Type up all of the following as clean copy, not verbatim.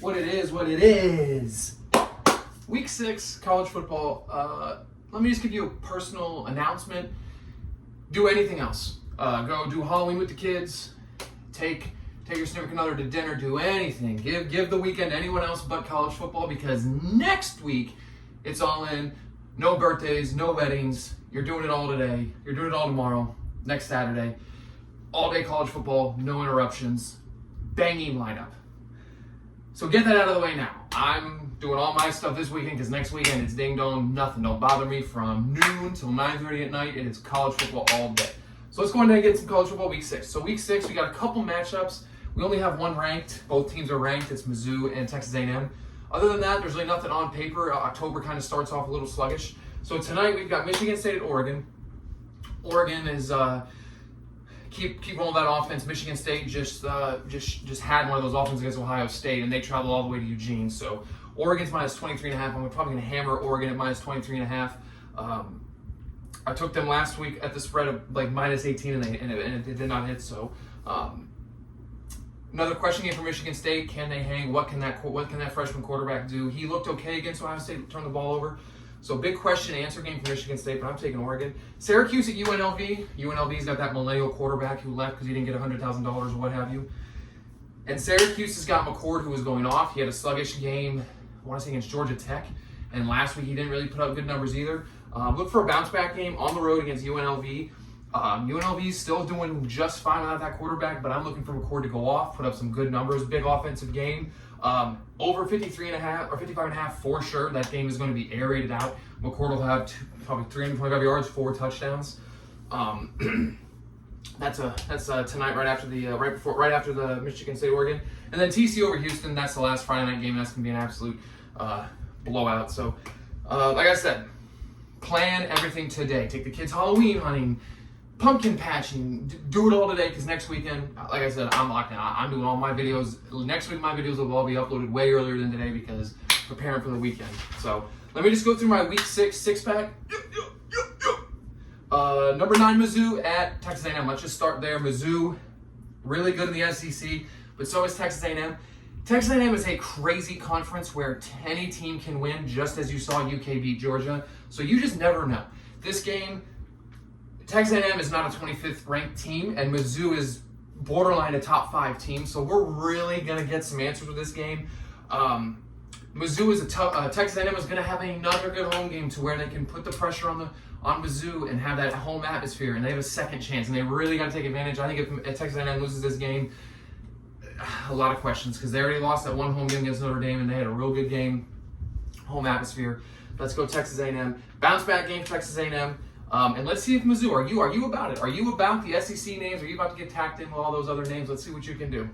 what it is. Week 6, college football. Let me just give you a personal announcement. Do anything else. Go do Halloween with the kids. Take your significant other to dinner. Do anything. Give the weekend to anyone else but college football, because next week it's all in. No birthdays, no weddings. You're doing it all today. You're doing it all tomorrow. Next Saturday. All day college football. No interruptions. Banging lineup. So get that out of the way now. I'm doing all my stuff this weekend because next weekend it's ding dong, nothing. Don't bother me from noon till 9:30 at night. It is college football all day. So let's go ahead and get some college football week 6. So week 6, we got a couple matchups. We only have one ranked. Both teams are ranked. It's Mizzou and Texas A&M. Other than that, there's really nothing on paper. October kind of starts off a little sluggish. So tonight we've got Michigan State at Oregon. Oregon is keep rolling that offense. Michigan State just had one of those offenses against Ohio State, and they traveled all the way to Eugene. So Oregon's minus 23.5. I'm probably going to hammer Oregon at minus 23.5. I took them last week at the spread of like minus 18, and it did not hit. So another question game for Michigan State: can they hang? What can that freshman quarterback do? He looked okay against Ohio State, turned the ball over. So big question answer game for Michigan State, but I'm taking Oregon. Syracuse at UNLV. UNLV's got that millennial quarterback who left because he didn't get $100,000 or what have you. And Syracuse has got McCord, who was going off. He had a sluggish game, I want to say against Georgia Tech. And last week he didn't really put up good numbers either. Look for a bounce back game on the road against UNLV. UNLV is still doing just fine without that quarterback, but I'm looking for McCord to go off, put up some good numbers, big offensive game. Over 53.5 or 55.5 for sure. That game is going to be aerated out. McCord will have probably 325 yards, 4 touchdowns. That's tonight right after the Michigan State Oregon, and then TCU over Houston. That's the last Friday night game. That's going to be an absolute blowout. So, like I said, plan everything today. Take the kids Halloween hunting, pumpkin patching, do it all today, because next weekend, like I said, I'm locked in. I'm doing all my videos. Next week, my videos will all be uploaded way earlier than today because preparing for the weekend. So let me just go through my week 6 six-pack. Number 9, Mizzou at Texas A&M. Let's just start there. Mizzou, really good in the SEC, but so is Texas A&M. Texas A&M is a crazy conference where any team can win, just as you saw UK beat Georgia. So you just never know. This game, Texas A&M is not a 25th ranked team, and Mizzou is borderline a top 5 team. So we're really gonna get some answers with this game. Mizzou is Texas A&M is gonna have another good home game to where they can put the pressure on Mizzou and have that home atmosphere, and they have a second chance, and they really got to take advantage. I think if Texas A&M loses this game, a lot of questions, because they already lost that one home game against Notre Dame, and they had a real good game, home atmosphere. Let's go Texas A&M. Bounce back game, Texas A&M. And let's see if Mizzou, are you about it? Are you about the SEC names? Are you about to get tacked in with all those other names? Let's see what you can do.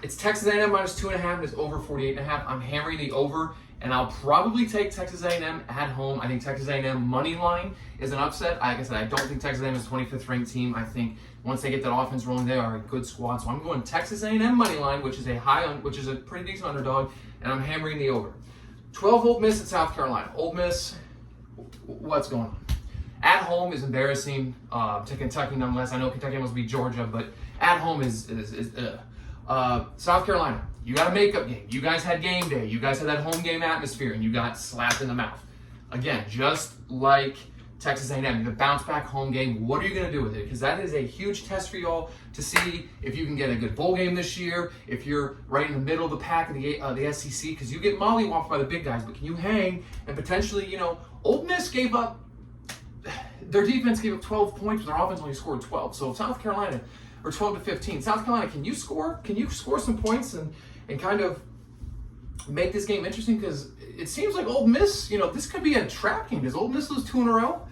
It's Texas A&M minus 2.5. It's over 48.5. I'm hammering the over, and I'll probably take Texas A&M at home. I think Texas A&M money line is an upset. Like I said, I don't think Texas A&M is a 25th ranked team. I think once they get that offense rolling, they are a good squad. So I'm going Texas A&M money line, which is a pretty decent underdog, and I'm hammering the over. 12 Ole Miss at South Carolina. Ole Miss, what's going on? At home is embarrassing to Kentucky nonetheless. I know Kentucky must beat Georgia, but at home is South Carolina. You got a makeup game. You guys had game day. You guys had that home game atmosphere, and you got slapped in the mouth. Again, just like Texas A&M, the bounce back home game. What are you going to do with it? Because that is a huge test for y'all to see if you can get a good bowl game this year, if you're right in the middle of the pack of the SEC, because you get mollywopped by the big guys, but can you hang and potentially, Ole Miss gave up, their defense gave up 12 points, but their offense only scored 12. So South Carolina, or 12 to 15. South Carolina, can you score? Can you score some points and kind of make this game interesting? Because it seems like Ole Miss, this could be a trap game. Does Ole Miss lose 2 in a row?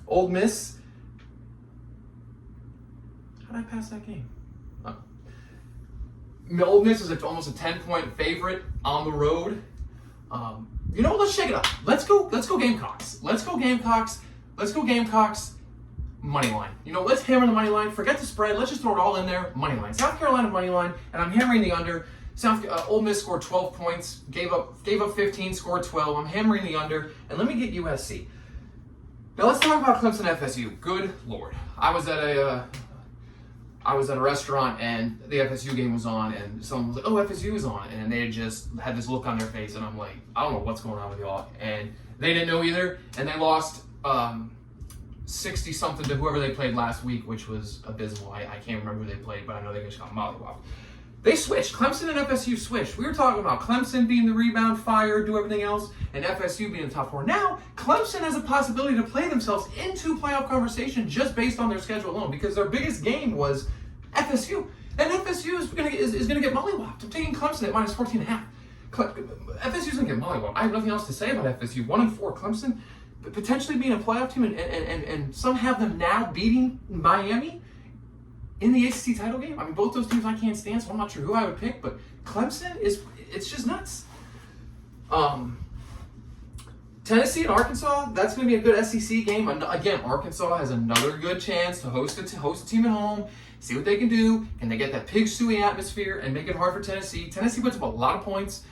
Ole Miss, how did I pass that game? Ole Miss is almost a 10-point favorite on the road. Let's shake it up. Let's go Gamecocks. Let's go Gamecocks. Let's go Gamecocks. Money line. Let's hammer the money line. Forget the spread. Let's just throw it all in there. Money line. South Carolina money line, and I'm hammering the under. Ole Miss scored 12 points, gave up 15, scored 12. I'm hammering the under, and let me get USC. Now let's talk about Clemson FSU. Good Lord. I was at I was at a restaurant and the FSU game was on, and someone was like, "Oh, FSU is on," and they just had this look on their face, and I'm like, "I don't know what's going on with y'all," and they didn't know either, and they lost 60 something to whoever they played last week, which was abysmal. I can't remember who they played, but I know they just got mollywopped. They switched. Clemson and FSU switched. We were talking about Clemson being the rebound, fire, do everything else, and FSU being the top 4. Now, Clemson has a possibility to play themselves into playoff conversation just based on their schedule alone, because their biggest game was FSU. And FSU is going to get mollywopped. I'm taking Clemson at minus 14.5. FSU is going to get mollywopped. I have nothing else to say about FSU. 1-4 Clemson, potentially being a playoff team, and some have them now beating Miami in the ACC title game. I mean, both those teams I can't stand, so I'm not sure who I would pick, but Clemson it's just nuts. Tennessee and Arkansas, that's going to be a good SEC game. Again, Arkansas has another good chance to host a team at home, see what they can do. Can they get that pig suey atmosphere and make it hard for Tennessee? Tennessee puts up a lot of points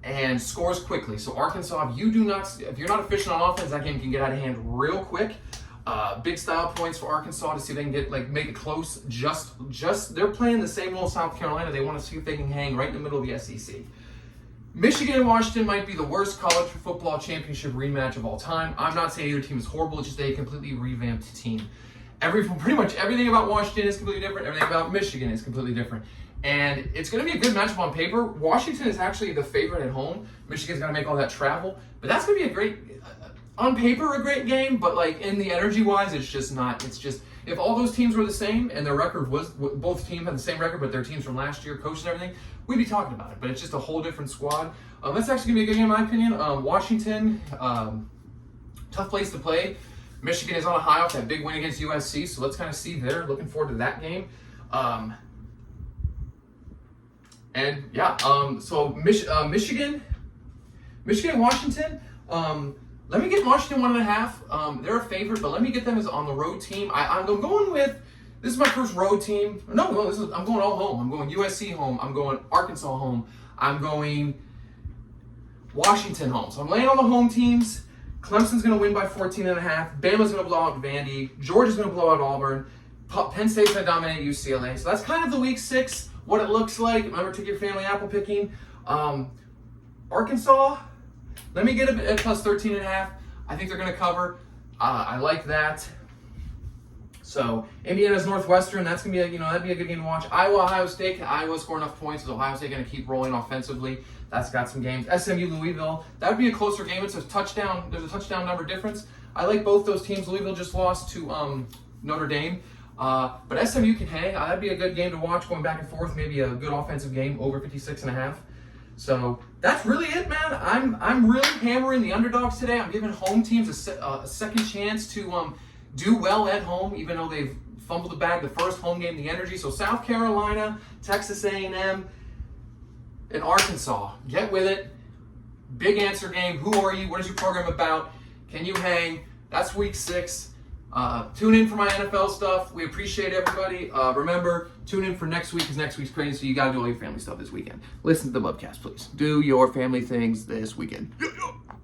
and scores quickly. So Arkansas, if you're not efficient on offense, that game can get out of hand real quick. Big style points for Arkansas to see if they can make it close. Just they're playing the same old South Carolina. They want to see if they can hang right in the middle of the SEC. Michigan and Washington might be the worst college football championship rematch of all time. I'm not saying either team is horrible. It's just a completely revamped team. Pretty much everything about Washington is completely different. Everything about Michigan is completely different. And it's going to be a good matchup on paper. Washington is actually the favorite at home. Michigan's got to make all that travel. But that's going to be a great, on paper, a great game. But like in the energy-wise, it's just not. It's just, if all those teams were the same and their record was, both teams had the same record, but their teams from last year, coaches and everything, we'd be talking about it. But it's just a whole different squad. That's actually going to be a good game in my opinion. Washington, tough place to play. Michigan is on a high off that big win against USC, so let's kind of see there. Looking forward to that game. So Michigan, Washington. Let me get Washington 1.5. They're a favorite, but let me get them as on the road team. I'm going with, this is my first road team. No, I'm going all home. I'm going USC home. I'm going Arkansas home. I'm going Washington home. So I'm laying on the home teams. Clemson's going to win by 14.5. Bama's going to blow out Vandy. Georgia's going to blow out Auburn. Penn State's going to dominate UCLA. So that's kind of the week 6, what it looks like. Remember, take your family apple picking. Arkansas, let me get it at plus 13.5. I think they're going to cover. I like that. So Indiana's Northwestern, that's going to be that'd be a good game to watch. Iowa, Ohio State. Can Iowa score enough points? Is Ohio State going to keep rolling offensively? That's got some games. SMU, Louisville. That would be a closer game. It's a touchdown. There's a touchdown number difference. I like both those teams. Louisville just lost to Notre Dame. But SMU can hang. That'd be a good game to watch, going back and forth. Maybe a good offensive game over 56.5. So that's really it, man. I'm really hammering the underdogs today. I'm giving home teams a second chance to do well at home, even though they've fumbled the bag the first home game, the energy. So South Carolina, Texas A&M, and Arkansas. Get with it. Big answer game. Who are you? What is your program about? Can you hang? That's week 6. Tune in for my NFL stuff. We appreciate everybody. Remember, tune in for next week, because next week's crazy, so you got to do all your family stuff this weekend. Listen to the Bubcast, please. Do your family things this weekend.